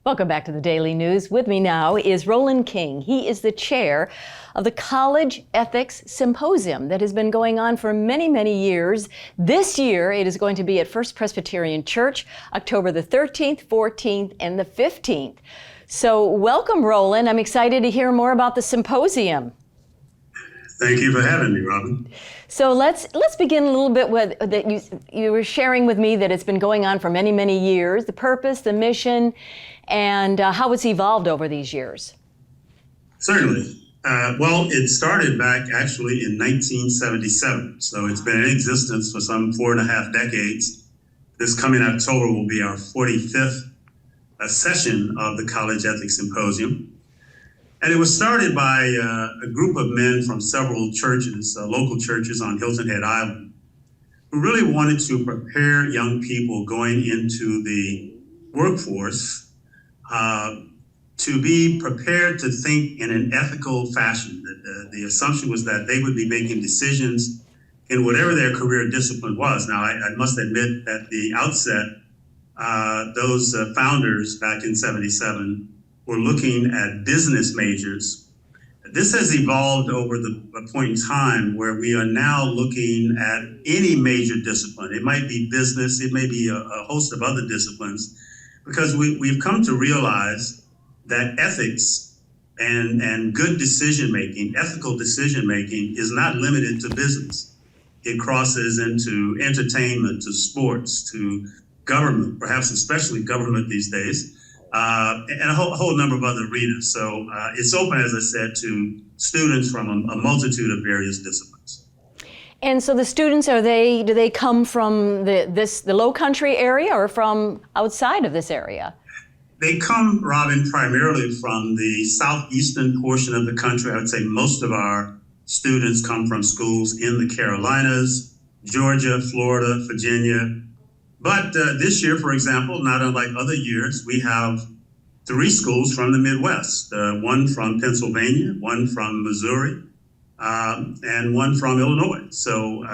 Welcome back to the Daily News. With me now is Roland King. He is the chair of the College Ethics Symposium that has been going on for many, many years. This year, it is going to be at First Presbyterian Church, October the 13th, 14th, and the 15th. So welcome, Roland. I'm excited to hear more about the symposium. Thank you for having me, Robyn. So let's begin a little bit with that you were sharing with me that it's been going on for many, many years, the purpose, the mission, and how it's evolved over these years. Certainly. Well, it started back actually in 1977. So it's been in existence for some 4.5 decades. This coming October will be our 45th session of the College Ethics Symposium. And it was started by a group of men from several churches, local churches on Hilton Head Island, who really wanted to prepare young people going into the workforce to be prepared to think in an ethical fashion. The assumption was that they would be making decisions in whatever their career discipline was. Now, I must admit that at the outset, those founders back in 77 were looking at business majors. This has evolved over a point in time where we are now looking at any major discipline. It might be business, it may be a host of other disciplines, because we've come to realize that ethics and good decision-making, ethical decision-making, is not limited to business. It crosses into entertainment, to sports, to government, perhaps especially government these days, and a whole number of other arenas. So it's open, as I said, to students from a multitude of various disciplines. And so the students, do they come from the Lowcountry area or from outside of this area? They come, Robyn, primarily from the southeastern portion of the country. I would say most of our students come from schools in the Carolinas, Georgia, Florida, Virginia. But this year, for example, not unlike other years, we have 3 schools from the Midwest, one from Pennsylvania, one from Missouri, and one from Illinois. So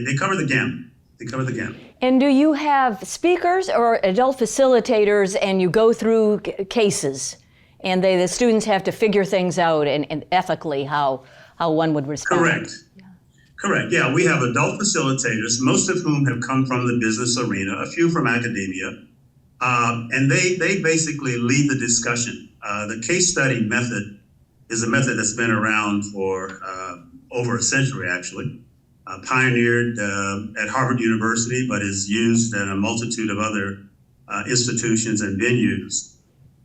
they cover the gamut. They cover the gamut. And do you have speakers or adult facilitators, and you go through cases, and the students have to figure things out and ethically how one would respond? Correct. Correct. Yeah, we have adult facilitators, most of whom have come from the business arena, a few from academia, and they basically lead the discussion. The case study method is a method that's been around for over a century, actually, pioneered at Harvard University, but is used in a multitude of other institutions and venues.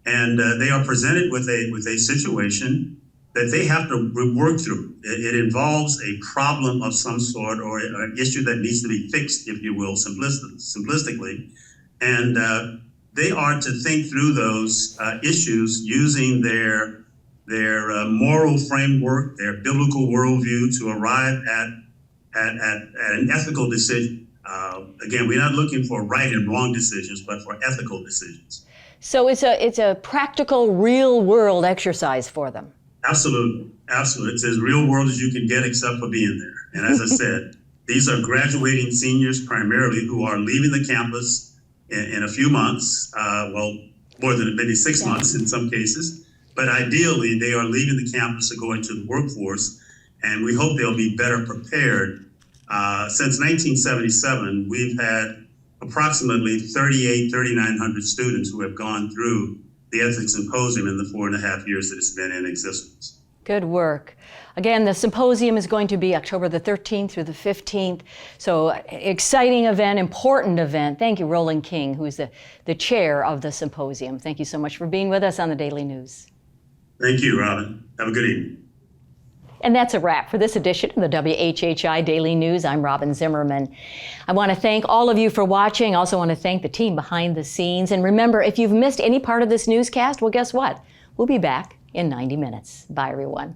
And they are presented with a situation that they have to work through. It involves a problem of some sort or an issue that needs to be fixed, if you will, simplistically. And they are to think through those issues using their moral framework, their biblical worldview to arrive at an ethical decision. Again, we're not looking for right and wrong decisions, but for ethical decisions. So it's a practical, real world exercise for them. Absolutely. Absolutely. It's as real world as you can get except for being there. And as I said, these are graduating seniors primarily who are leaving the campus in a few months, well, more than maybe 6 months in some cases. But ideally, they are leaving the campus to go into the workforce, and we hope they'll be better prepared. Since 1977, we've had approximately 3,900 students who have gone through the Ethics Symposium in the 4.5 years that it's been in existence. Good work. Again, the symposium is going to be October the 13th through the 15th. So exciting event, important event. Thank you, Roland King, who's the chair of the symposium. Thank you so much for being with us on the Daily News. Thank you, Robyn. Have a good evening. And that's a wrap for this edition of the WHHI Daily News. I'm Robyn Zimmerman. I want to thank all of you for watching. I also want to thank the team behind the scenes. And remember, if you've missed any part of this newscast, well, guess what? We'll be back in 90 minutes. Bye, everyone.